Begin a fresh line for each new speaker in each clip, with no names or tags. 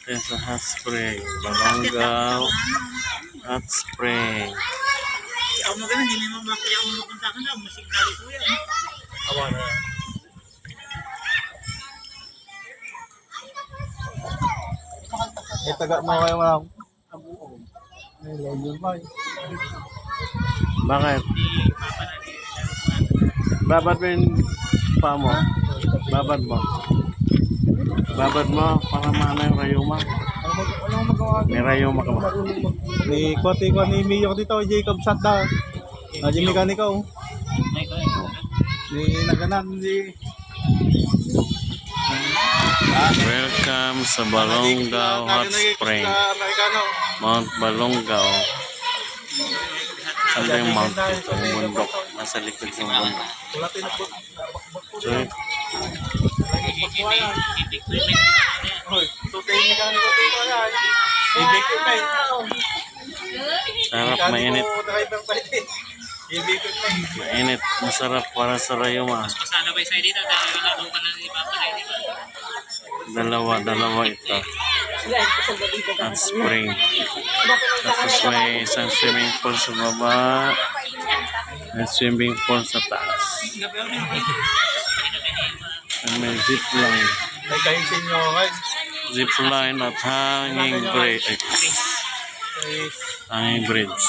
Ito sa hot spring. Balongaw hot spring.
Ako mo ganun, hindi mo makaya kung mapunta ka na. Musik na rin po yan. Awa na.
Taga mo kayo mga abuong. Ay, yun ba?
Bakit? Babad mo yung paa mo. Babad mo. Babad mo para maano yung rayuma.
Anong magawa?
May rayuma ka ba?
Ni Kote ko ni Mio dito, Jacob Sata. Di mekaniko. Ni naganan di.
Welcome sa Balongaw Hot Spring. Mount Balongaw. Saan ba yung mount dito? Yung bundok. Nasa likod ng bundok. So, sarap, mainit. Mainit, masarap para sa rayuma.
Pasalabay sa'yo dito dahil lalo ka na ni Papa na di ba?
Dalawa ito. Hot spring. Tapos may isang swimming pool sa baba. May swimming pool sa taas. May zip line.
Ay kayo sa inyo, guys.
Zip line at hanging bridge. Hanging bridge.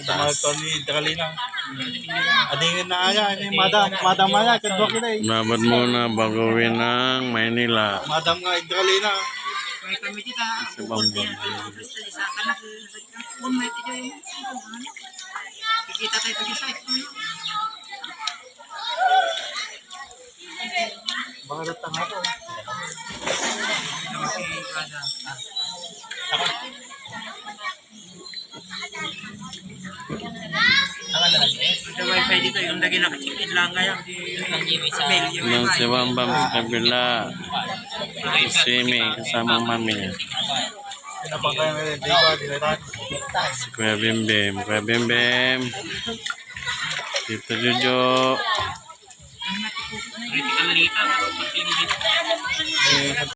Taas. Tony Dakalina. Adingin na aya, madam aya, kadwa kita eh.
Babad muna bago uwi ng Maynila.
Madam nga Dakalina.
Kaya kami dito,
Sa Bambang.
isa ka na kung may ito yung kikita tayo pag-isa.
Baka natanga ko.
Yung wifi dito, yung lagi nakachikin lang kaya.
Doon si Bambam sa kabila. Swimming kasama ang mami niya.
Pinapangkaya nga rin, di ba? Dinatan.
Si Kuya Bimbim. Kuya Bimbim. Tito Jojo.
Critical data,